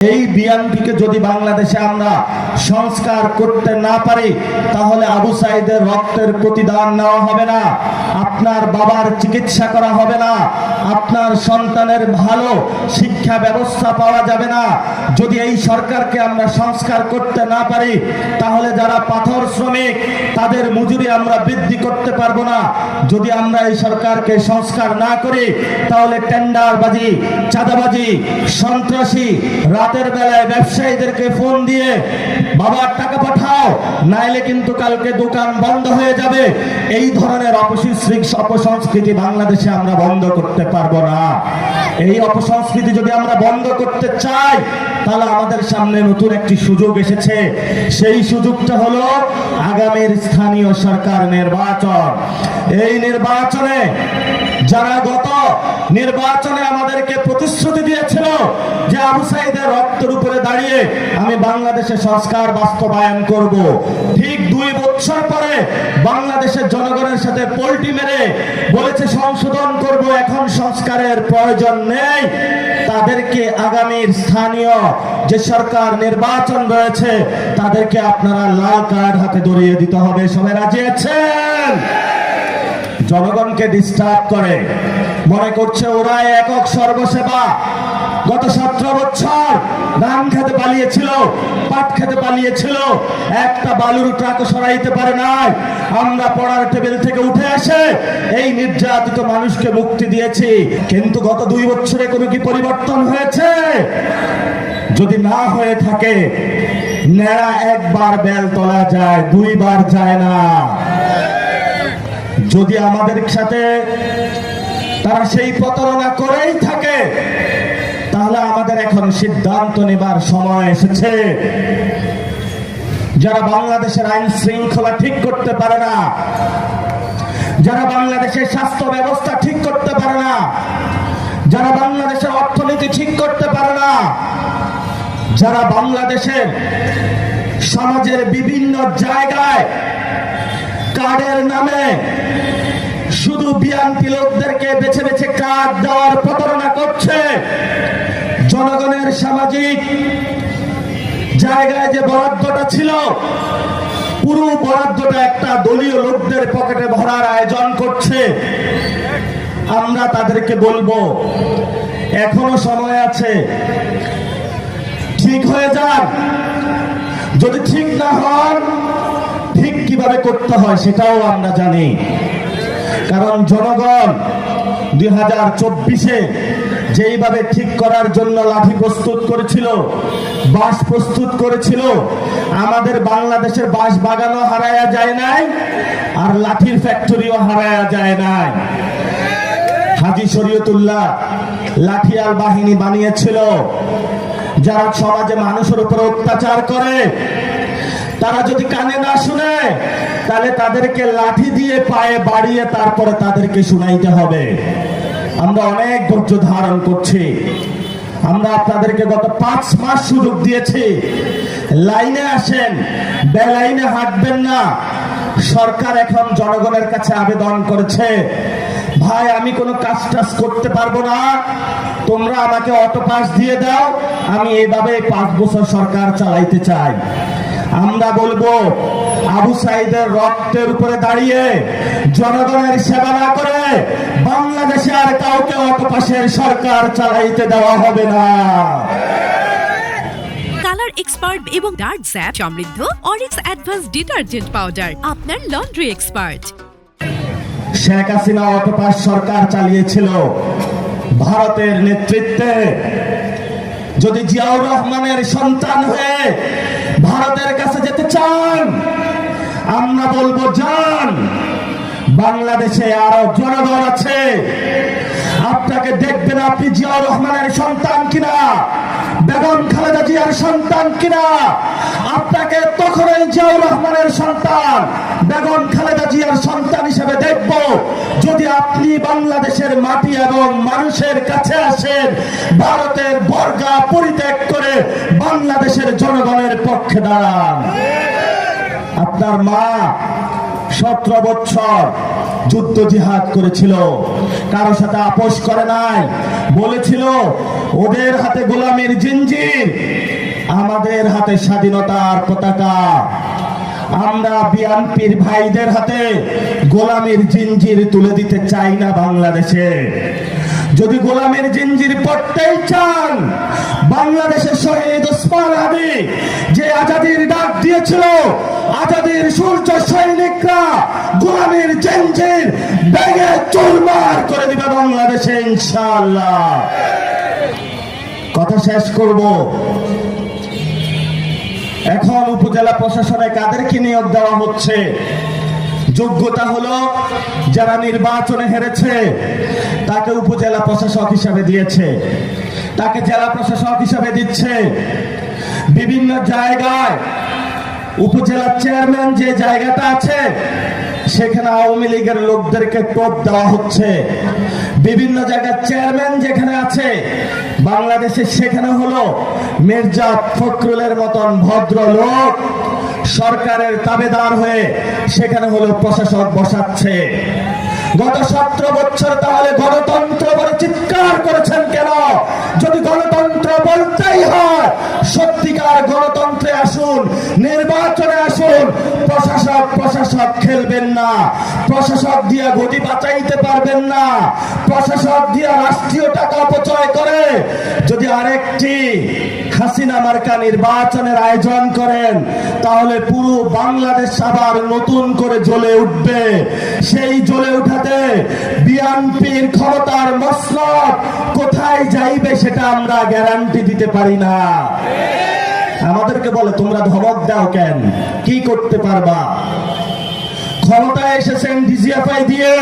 এই বিএনপিকে যদি বাংলাদেশে আমরা সংস্কার করতে না পারি তাহলে আবু সাইদের রক্তের প্রতিদান নেওয়া হবে না, আপনার বাবার চিকিৎসা করা হবে না, আপনার সন্তানের ভালো শিক্ষা ব্যবস্থা পাওয়া যাবে না। যদি এই সরকারকে আমরা সংস্কার করতে না পারি তাহলে যারা পাথর শ্রমিক তাদের মজুরি আমরা বৃদ্ধি করতে পারবো না। যদি আমরা এই সরকারকে সংস্কার না করি তাহলে টেন্ডারবাজি, চাঁদাবাজি, সন্ত্রাসী, রাতের বেলায় ব্যবসায়ীদেরকে ফোন দিয়ে বাবার টাকা পাঠাও নাইলে কিন্তু কালকে দোকান বন্ধ হয়ে যাবে, এই ধরনের অপসংস্কৃতি বাংলাদেশে আমরা বন্ধ করতে পারবো না। এই অপসংস্কৃতি যদি আমরা বন্ধ করতে চাই তাহলে আমাদের সামনে নতুন একটি সুযোগ এসেছে। সেই সুযোগটা হলো আগামীর স্থানীয় সরকার নির্বাচন। এই নির্বাচনে যারা গত নির্বাচনে আমাদেরকে প্রতিশ্রুতি দিয়েছিল যে আবু সাইদের রক্তের উপরে দাঁড়িয়ে আমি বাংলাদেশে সংস্কার বাস্তবায়ন করব, ঠিক 2 বছর পরে বাংলাদেশের জনগণের সাথে পল্টি মেরে বলেছে সংশোধন করব, এখন সংস্কারের প্রয়োজন নেই, তাদেরকে আগামীর স্থানীয় যে সরকার নির্বাচন রয়েছে তাদেরকে আপনারা লাল কার্ড হাতে ধরিয়ে দিতে হবে। সবাই রাজি আছেন? জনগণকে ডিস্টার্ব করে, মনে করছে ওরা একক সর্বসেবা। গত 17 বছর ধান খেতে পালিয়েছিল, পাট খেতে পালিয়েছিল, একটা বালুর ট্রাকও সরাইতে পারে নাই। আমরা পড়ার টেবিল থেকে উঠে এসে এই নির্যাতিত মানুষকে মুক্তি দিয়েছি, কিন্তু গত 2 বছরে কোনো কি পরিবর্তন হয়েছে? যদি না হয়ে থাকে, নেড়া একবার বেল তোলা যায়, 2 বার যায় না। যদি আমাদের সাথে তারা সেই প্রতারণা করেই থাকে তাহলে আমাদের এখন সিদ্ধান্ত নেবার সময় এসেছে। যারা বাংলাদেশের আইন শৃঙ্খলা ঠিক করতে পারে না, যারা বাংলাদেশের স্বাস্থ্য ব্যবস্থা ঠিক করতে পারে না, যারা বাংলাদেশের অর্থনীতি ঠিক করতে পারে না, যারা বাংলাদেশের সমাজের বিভিন্ন জায়গায় কার্ডের নামে শুধু বিএনপি লোকদেরকে বেছে বেছে কার্ড দেওয়ার প্রতারণা করছে, জনগণের সামাজিক জায়গায় যে বরাদ্দটা ছিল পুরো বরাদ্দটা একটা দলীয় লোকদের পকেটে ভরার আয়োজন করছে, আমরা তাদেরকে বলবো এখনো সময় আছে, ঠিক হয়ে যান। যদি ঠিক না হন, ঠিক কিভাবে করতে হয় সেটাও আমরা জানি, কারণ জনগণ 2024-এ যেইভাবে ঠিক করার জন্য লাঠি প্রস্তুত করেছিল, বাঁশ প্রস্তুত করেছিল, আমাদের বাংলাদেশের বাঁশ বাগানও হারায়া যায় নাই, আর লাঠির ফ্যাক্টরিও হারায়া যায় নাই। হাজী শরীয়তুল্লাহ লাঠিয়াল বাহিনী বানিয়েছিল, যারা সমাজে মানুষের উপর অত্যাচার করে তারা যদি কানে না শুনে তাহলে তাদেরকে লাঠি দিয়ে পায়ে বাড়িয়ে তারপরে তাদেরকে শুনাইতে হবে। আমরা অনেক ধৈর্য ধারণ করছি, আমরা আপনাদেরকে গত 5 মাস সুযোগ দিয়েছি, লাইনে আসেন, বেলাইনে হাঁটবেন না। সরকার এখন জনগণের কাছে আবেদন করেছে, ভাই আমি কোনো কাজ টাজ করতে পারবো না, তোমরা আমাকে অটো পাস দিয়ে দাও, আমি এইভাবে 5 বছর সরকার চালাইতে চাই। আমরা বলবো আবু সাইদের রক্তের উপরে দাঁড়িয়ে জনগণের সেবা না করে বাংলাদেশে আর কাউকে অটো পাসের সরকার চালাইতে দেওয়া হবে না। কালার এক্সপার্ট এবং ডার্ক স্যাপ সমৃদ্ধ অরিক্স অ্যাডভান্স ডিটারজেন্ট পাউডার, আপনার laundry expert. Sheikh Hasina auto pass সরকার চালিয়েছিল ভারতের নেতৃত্বে। যদি জিয়াউর রহমানের সন্তান হয়ে ভারতের কাছে যেতে চান, আমরা বলবো যান। বাংলাদেশে আরো জনগণ আছে, আপনাকে দেখবেন আপনি জিয়াউর রহমানের সন্তান কিনা, বেগম খালেদা জিয়ার সন্তান কিনা, আপনাকে তখনই জিয়াউর রহমানের সন্তান, বেগম খালেদা জিয়ার সন্তান হিসেবে দেখব যদি আপনি বাংলাদেশের মাটি এবং মানুষের কাছে আসেন, ভারতের বর্গা পরিত্যাগ করে বাংলাদেশের জনগণের পক্ষে দাঁড়ান। আপনার মা 17 বছর যুদ্ধ জিহাদ করেছিল, কারো সাথে আপোষ করে নাই, বলেছিল ওদের হাতে গোলামীর জিঞ্জির, আমাদের হাতে স্বাধীনতার পতাকা। আমরা বিএনপির ভাইদের হাতে গোলামীর জিঞ্জির তুলে দিতে চাই না বাংলাদেশে। যদি গোলামের জিঞ্জির পড়তেই চান, বাংলাদেশের শহীদ ওসমান হাদি যে আজাদির ডাক দিয়েছিল, আজাদির সূর্য সৈনিকরা গোলামের জিঞ্জির ভেঙে চুরমার করে দিবে বাংলাদেশে ইনশাআল্লাহ। কথা শেষ করব। এখন উপজেলা প্রশাসনে কাদেরকে নিয়োগ দেওয়া হচ্ছে? যোগ্যতা হলো যারা নির্বাচনে হেরেছে তাকে উপজেলা প্রশাসক হিসাবে দিয়েছে, তাকে জেলা প্রশাসক হিসাবে দিচ্ছে। বিভিন্ন জায়গায় উপজেলা চেয়ারম্যান যে জায়গাটা আছে সেখানে আওয়ামী লীগের লোকদেরকে টোপ দেওয়া হচ্ছে। বিভিন্ন জায়গায় চেয়ারম্যান যেখানে আছে বাংলাদেশে সেখানে হলো মির্জা ফখরুলের মতন ভদ্র লোক সরকারের তাবেদার হয়ে সেখানে হলো প্রশাসক বসাচ্ছে। গত 17 বছর তাহলে গণতন্ত্র বলে চিৎকার করেছেন কেন? যদি গণতন্ত্র বলতেই হয়, সত্যিকার গণতন্ত্রে আসুন, নির্বাচনে আসুন। প্রশাসক খেলবেন না, প্রশাসক দিয়ে গদি বাঁচাইতে পারবেন না, প্রশাসক দিয়ে রাষ্ট্রীয় টাকা অপচয় করে যদি আরেকটি হাসিনা মার্কা নির্বাচনের আয়োজন করেন তাহলে পুরো বাংলাদেশ আবার নতুন করে জ্বলে উঠবে। সেই জ্বলে উঠাতে বিএনপির ক্ষমতার মসনদ কোথায় যাইবে সেটা আমরা গ্যারান্টি দিতে পারি না। আমাদেরকে বলে তোমরা ধমক দাও কেন, কি করতে পারবা? ক্ষমতায় এসেছেন ডিজিএফআই দিয়ে,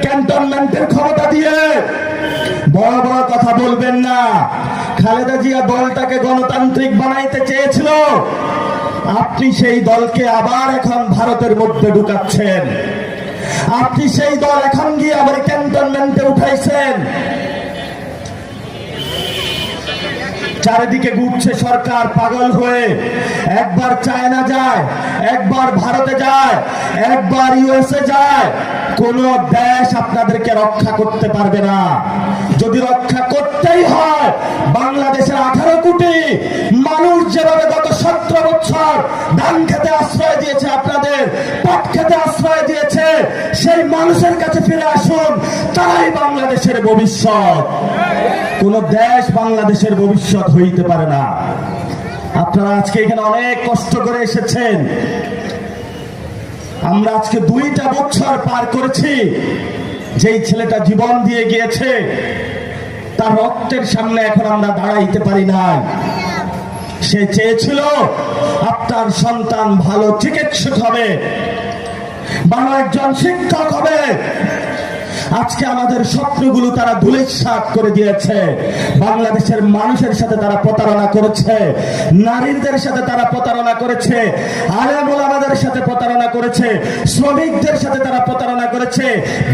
ক্যান্টনমেন্টের ক্ষমতা দিয়ে। বড় বড় কথা বলবেন না। খালেদা জিয়া দলটাকে গণতান্ত্রিক বানাইতে চেয়েছিল, আপনি সেই দলকে আবার এখন ভারতের মধ্যে ঢুকাচ্ছেন। আপনি সেই দল এখন গিয়ে আবার ক্যান্টনমেন্টে উঠাইছেন। চারিদিকে ঘুরছে সরকার পাগল হয়ে, একবার চায়না যায়, একবার ভারতে যায়, একবার ইউএসএ যায়। কোন দেশ আপনাদেরকে রক্ষা করতে পারবে না। যদি রক্ষা করতেই হয়, বাংলাদেশের 18 কোটি মানুষ যেভাবে গত 17 বছর ধান খেতে আশ্রয় দিয়েছে, আপনাদের পাট খেতে আশ্রয় দিয়েছে, সেই মানুষের কাছে ফিরে আসুন। তারাই বাংলাদেশের ভবিষ্যৎ। কোন দেশ বাংলাদেশের ভবিষ্যৎ হইতে পারে না। আপনারা আজকে এখানে অনেক কষ্ট করে এসেছেন। আমরা আজকে 2টা বছর পার করেছি। যেই ছেলেটা জীবন দিয়ে গিয়েছে তার রক্তের সামনে এখন আমরা দাঁড়াইতে পারি না। সে চেয়েছিল আপনার সন্তান ভালো চিকিৎসক হবে, ভালো একজন শিক্ষক হবে। আজকে আমাদের স্বপ্নগুলো তারা ধূলিসাৎ করে দিয়েছে। বাংলাদেশের মানুষের সাথে তারা প্রতারণা করেছে, নারীদের সাথে তারা প্রতারণা করেছে, আলেম ওলামাদের সাথে প্রতারণা করেছে, শ্রমিকদের সাথে তারা প্রতারণা করেছে,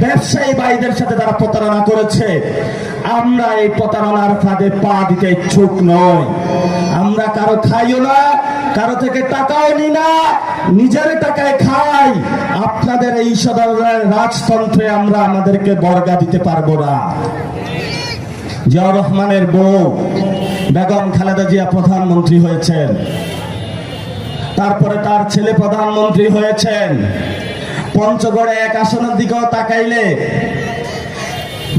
ব্যবসায়ী ভাইদের সাথে তারা প্রতারণা করেছে। আমরা এই প্রতারণার ফাঁদে পা দিতে ইচ্ছুক নই। আমরা কারো খাইও না, কারো থেকে টাকাও নি না, নিজের টাকায় খাই। আপনাদের এই সদরের রাজতন্ত্রে আমরা আমাদেরকে বর্গা দিতে পারবো না। জিয়াউর রহমানের বউ বেগম খালেদা জিয়া প্রধানমন্ত্রী হয়েছেন, তারপরে তার ছেলে প্রধানমন্ত্রী হয়েছেন। পঞ্চগড়ে এক আসনের দিকেও তাকাইলে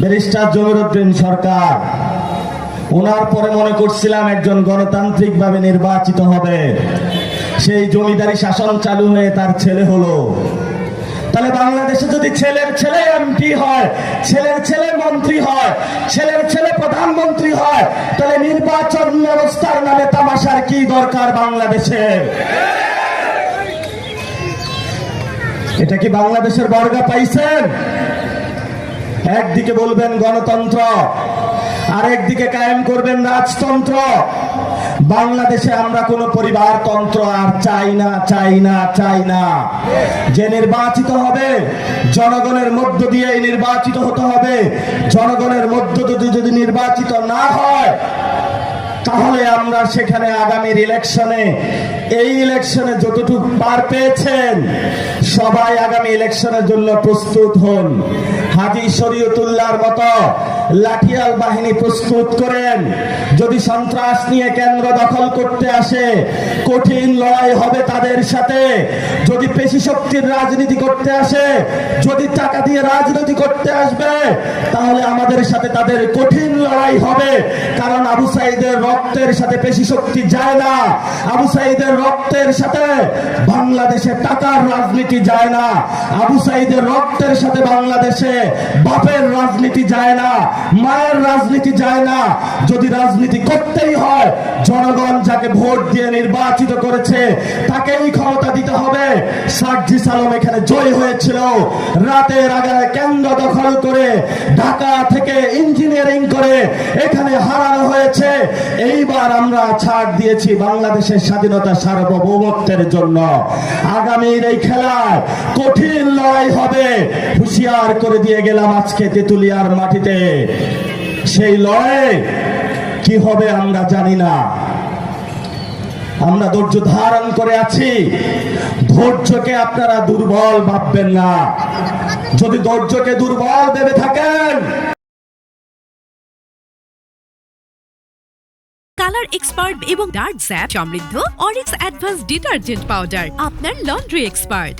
ব্যারিস্টার জমিরুদ্দিন সরকার, ওনার পরে মনে করছিলাম একজন গণতান্ত্রিক ভাবে নির্বাচিত হবে। সেই জমিদারি শাসন চালু হয়ে তার ছেলে হলো। তাহলে বাংলাদেশে যদি ছেলের ছেলে এমপি হয়, ছেলের ছেলে মন্ত্রী হয়, ছেলের ছেলে প্রধানমন্ত্রী হয়, তাহলে নির্বাচন ব্যবস্থার নামে তামাশার কি দরকার বাংলাদেশে? এটা কি বাংলাদেশের বর্গা পাইছেন? একদিকে বলবেন গণতন্ত্র, আরেকদিকে কায়েম করবেন রাজতন্ত্র। বাংলাদেশে আমরা কোন পরিবারতন্ত্র আর চাই না, চাই না, চাই না। যে নির্বাচিত হবে জনগণের মধ্য দিয়ে নির্বাচিত হতে হবে। জনগণের মধ্য দিয়ে যদি নির্বাচিত না হয় তাহলে আমরা সেখানে আগামীর ইলেকশনে, এই ইলেকশনে যতটুকু পার পেয়েছেন, সবাই আগামী ইলেকশনের জন্য প্রস্তুত হন। হাজী শরীয়তুল্লাহর মতো লাঠিয়াল বাহিনী প্রস্তুত করেন। যদি সন্ত্রাস নিয়ে কেন্দ্র দখল করতে আসে, কঠিন লড়াই হবে তাদের সাথে। যদি পেশি শক্তির রাজনীতি করতে আসে, যদি টাকা দিয়ে রাজনীতি করতে আসবে, তাহলে আমাদের সাথে তাদের কঠিন লড়াই হবে। কারণ আবু সাইদের রক্তের সাথে পেশি শক্তি যায় না, আবু সাইদের রক্তের সাথে বাংলাদেশে টাকার রাজনীতি যায় না, আবু সাইদের রক্তের সাথে বাংলাদেশে বাপের রাজনীতি যায় না, মায়ের রাজনীতি যায় না। যদি রাজনীতি করতেই হয়, জনগণ যাকে ভোট দিয়ে নির্বাচিত করেছে তাকেই ক্ষমতা দিতে হবে। সার্জি সালাম এখানে জয় হয়েছিল, রাতের আগায় কেন্দ্র দখল করে ঢাকা থেকে ইঞ্জিনিয়ারিং করে এখানে হারানো হয়েছে। এইবার আমরা ছাড় দিয়েছি বাংলাদেশের স্বাধীনতা সার্বভৌমত্বের জন্য। আগামীর এই খেলায় কঠিন লড়াই হবে, হুঁশিয়ার করে দিয়ে গেলাম আজকে তেতুলিয়ার মাটিতে। সেই লড়াই কি হবে আমরা জানি না। আমরা ধৈর্য ধারণ করে আছি। ধৈর্যকে আপনারা দুর্বল ভাববেন না। যদি ধৈর্যকে দুর্বল ভেবে থাকেন, কালার এক্সপার্ট এবং ডার্ক স্যাপ সমৃদ্ধ অরিক্স অ্যাডভান্স ডিটারজেন্ট পাউডার আপনার লন্ড্রি এক্সপার্ট।